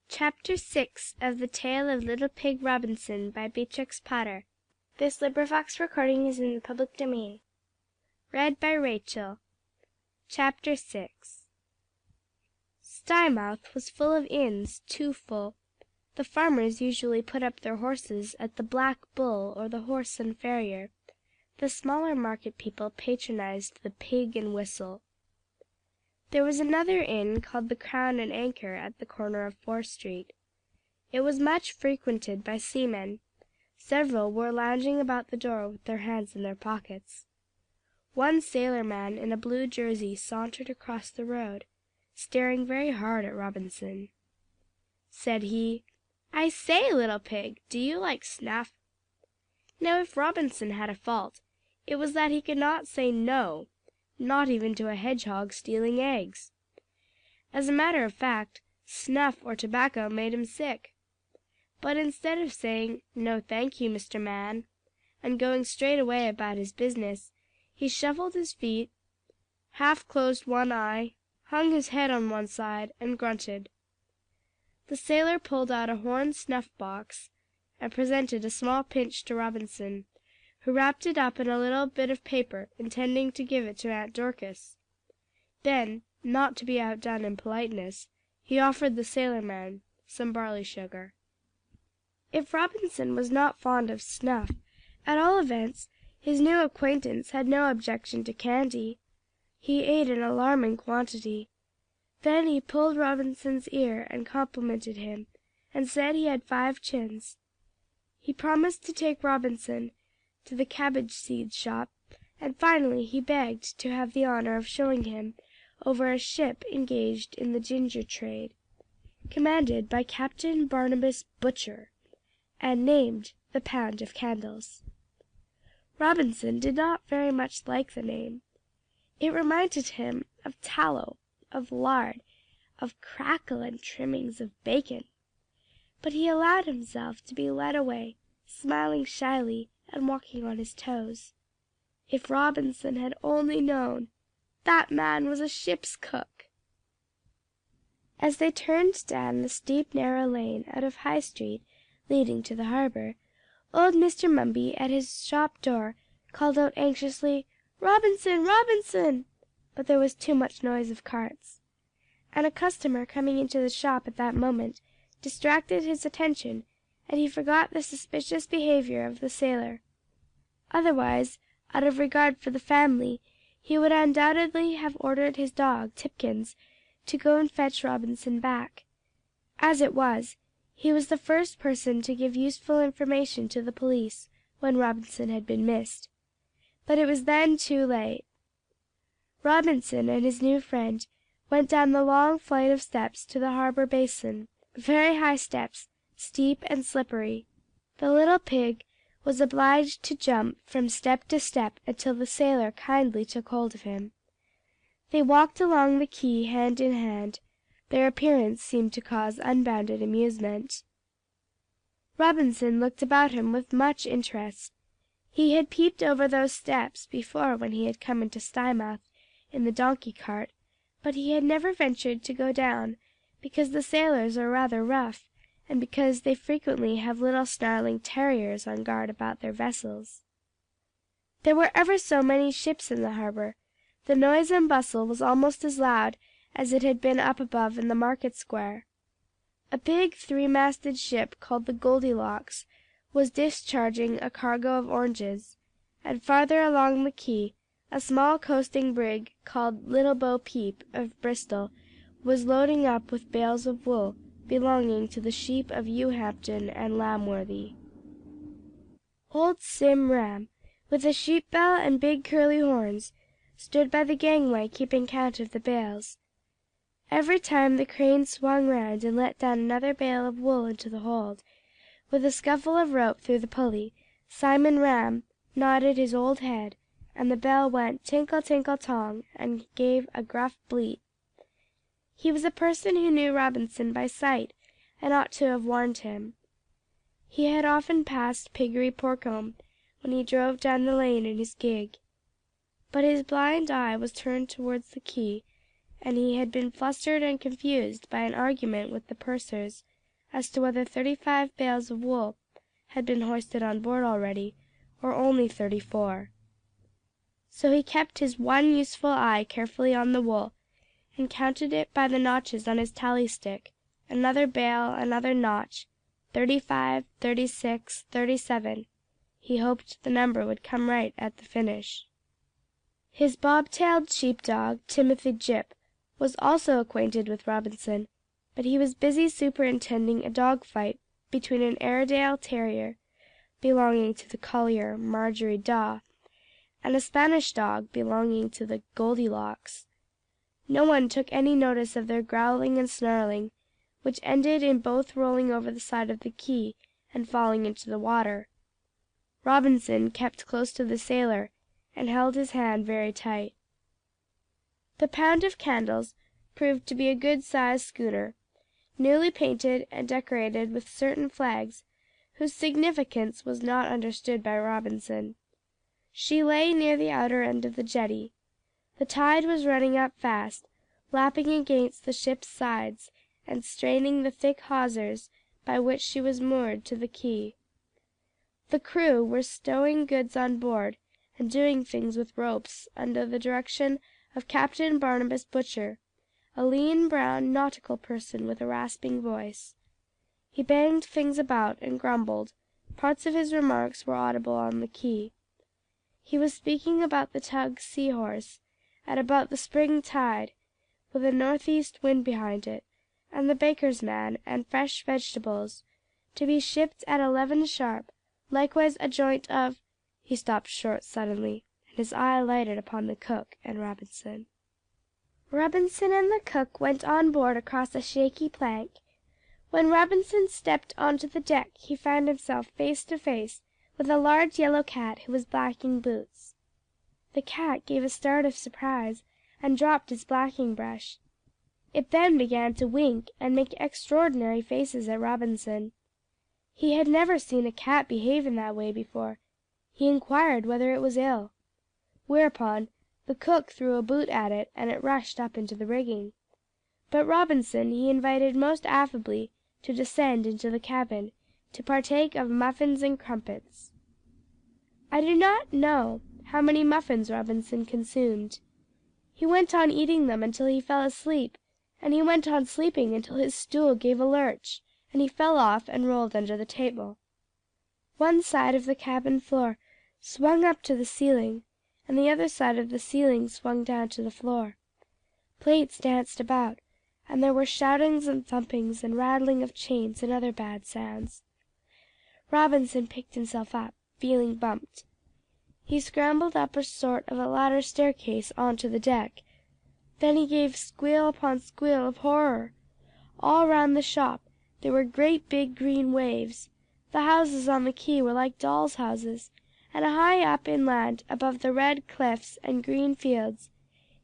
Chapter 6 of the Tale of Little Pig Robinson by Beatrix Potter. This recording is in the public domain. Read by Rachel. Chapter 6. Stymouth was full of inns, too full. The farmers usually put up their horses at the Black Bull or the Horse and Farrier. The smaller market people patronized the Pig and Whistle. There was another inn called the Crown and Anchor at the corner of Fore Street. It was much frequented by seamen. Several were lounging about the door with their hands in their pockets. One sailor man in a blue jersey sauntered across the road, staring very hard at Robinson. Said he, "I say, little pig, do you like snuff?" Now if Robinson had a fault, it was that he could not say no, not even to a hedgehog stealing eggs. As a matter of fact, snuff or tobacco made him sick. But instead of saying, "No, thank you, Mr. Man," and going straight away about his business, he shuffled his feet, half closed one eye, hung his head on one side, and grunted. The sailor pulled out a horn snuff box and presented a small pinch to Robinson, who wrapped it up in a little bit of paper, intending to give it to Aunt Dorcas. Then, not to be outdone in politeness, he offered the sailor man some barley sugar. If Robinson was not fond of snuff, at all events his new acquaintance had no objection to candy. He ate an alarming quantity. Then he pulled Robinson's ear and complimented him, and said he had 5 chins. He promised to take Robinson to the cabbage seed shop, and finally he begged to have the honor of showing him over a ship engaged in the ginger trade, commanded by Captain Barnabas Butcher, and named the Pound of Candles. Robinson did not very much like the name. It reminded him of tallow, of lard, of crackle and trimmings of bacon. But he allowed himself to be led away, smiling shyly and walking on his toes. If Robinson had only known, that man was a ship's cook. As they turned down the steep narrow lane out of High Street leading to the harbor, old Mr. Mumby at his shop door called out anxiously, "Robinson, Robinson!" But there was too much noise of carts, and a customer coming into the shop at that moment distracted his attention, and he forgot the suspicious behavior of the sailor. Otherwise, out of regard for the family, he would undoubtedly have ordered his dog, Tipkins, to go and fetch Robinson back. As it was, he was the first person to give useful information to the police when Robinson had been missed. But it was then too late. Robinson and his new friend went down the long flight of steps to the harbor basin, very high steps, steep and slippery. The little pig was obliged to jump from step to step until the sailor kindly took hold of him. They walked along the quay hand in hand. Their appearance seemed to cause unbounded amusement. Robinson looked about him with much interest. He had peeped over those steps before when he had come into Stymouth in the donkey cart, but he had never ventured to go down, because the sailors are rather rough, and because they frequently have little snarling terriers on guard about their vessels. There were ever so many ships in the harbor. The noise and bustle was almost as loud as it had been up above in the market square. A big 3-masted ship called the Goldilocks was discharging a cargo of oranges, and farther along the quay a small coasting brig called Little Bo Peep of Bristol was loading up with bales of wool belonging to the sheep of Ewehampton and Lamworthy. Old Sim Ram, with a sheep bell and big curly horns, stood by the gangway keeping count of the bales. Every time the crane swung round and let down another bale of wool into the hold, with a scuffle of rope through the pulley, Simon Ram nodded his old head, and the bell went tinkle tinkle tong and gave a gruff bleat. He was a person who knew Robinson by sight, and ought to have warned him. He had often passed Piggery Porcombe when he drove down the lane in his gig. But his blind eye was turned towards the quay, and he had been flustered and confused by an argument with the pursers, as to whether 35 bales of wool had been hoisted on board already, or only 34. So he kept his one useful eye carefully on the wool, and counted it by the notches on his tally stick, another bale, another notch, 35, 36, 37. He hoped the number would come right at the finish. His bob-tailed sheepdog, Timothy Gyp, was also acquainted with Robinson, but he was busy superintending a dog fight between an Airedale terrier, belonging to the collier Marjorie Daw, and a Spanish dog belonging to the Goldilocks. No one took any notice of their growling and snarling, which ended in both rolling over the side of the quay and falling into the water. Robinson kept close to the sailor, and held his hand very tight. The Pound of Candles proved to be a good-sized schooner, newly painted and decorated with certain flags whose significance was not understood by Robinson. She lay near the outer end of the jetty. The tide was running up fast, lapping against the ship's sides and straining the thick hawsers by which she was moored to the quay. The crew were stowing goods on board and doing things with ropes under the direction of Captain Barnabas Butcher, a lean brown nautical person with a rasping voice. He banged things about and grumbled. Parts of his remarks were audible on the quay. He was speaking about the tug Seahorse, and about the spring tide, with a northeast wind behind it, and the baker's man and fresh vegetables, to be shipped at 11 sharp, likewise a joint of— He stopped short suddenly, and his eye lighted upon the cook and Robinson. Robinson and the cook went on board across a shaky plank. When Robinson stepped onto the deck he found himself face to face with a large yellow cat who was blacking boots. The cat gave a start of surprise and dropped its blacking brush. It then began to wink and make extraordinary faces at Robinson. He had never seen a cat behave in that way before. He inquired whether it was ill. Whereupon the cook threw a boot at it, and it rushed up into the rigging. But Robinson he invited most affably to descend into the cabin, to partake of muffins and crumpets. I do not know how many muffins Robinson consumed. He went on eating them until he fell asleep, and he went on sleeping until his stool gave a lurch, and he fell off and rolled under the table. One side of the cabin floor swung up to the ceiling, and the other side of the ceiling swung down to the floor. Plates danced about, and there were shoutings and thumpings and rattling of chains and other bad sounds. Robinson picked himself up, feeling bumped. He scrambled up a sort of a ladder staircase on to the deck. Then he gave squeal upon squeal of horror. All round the shop there were great big green waves. The houses on the quay were like dolls' houses, and high up inland above the red cliffs and green fields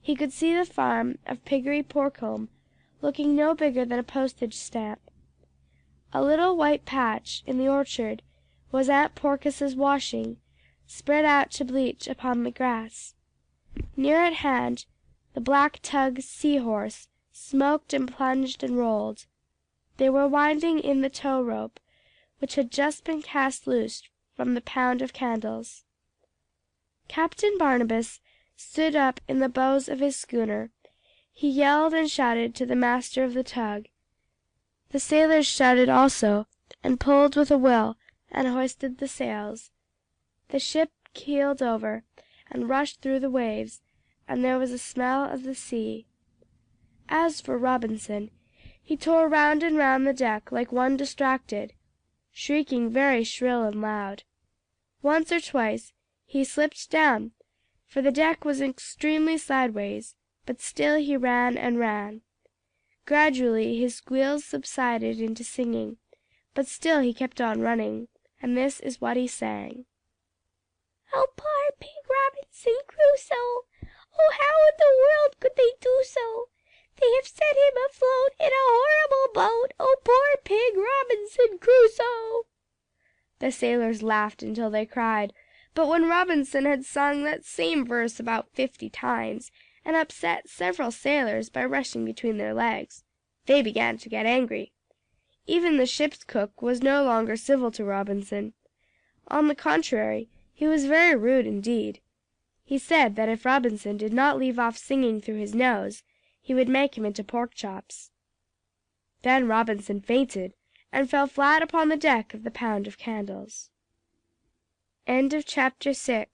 he could see the farm of Piggery Porcombe, looking no bigger than a postage stamp. A little white patch in the orchard was Aunt Porkis's washing, spread out to bleach upon the grass. Near at hand the black tug Seahorse smoked and plunged and rolled. They were winding in the tow rope, which had just been cast loose from the Pound of Candles. Captain Barnabas stood up in the bows of his schooner. He yelled and shouted to the master of the tug. The sailors shouted also, and pulled with a will, and hoisted the sails. The ship keeled over, and rushed through the waves, and there was a smell of the sea. As for Robinson, he tore round and round the deck like one distracted, shrieking very shrill and loud. Once or twice he slipped down, for the deck was extremely sideways, but still he ran and ran. Gradually his squeals subsided into singing, but still he kept on running, and this is what he sang. "Oh, poor pig Robinson Crusoe! Oh, how in the world could they do so? They have set him afloat in a horrible boat! Oh, poor pig Robinson Crusoe!" The sailors laughed until they cried, but when Robinson had sung that same verse about 50 times, and upset several sailors by rushing between their legs, they began to get angry. Even the ship's cook was no longer civil to Robinson. On the contrary, he was very rude indeed. He said that if Robinson did not leave off singing through his nose, he would make him into pork chops. Then Robinson fainted, and fell flat upon the deck of the Pound of Candles. Chapter 7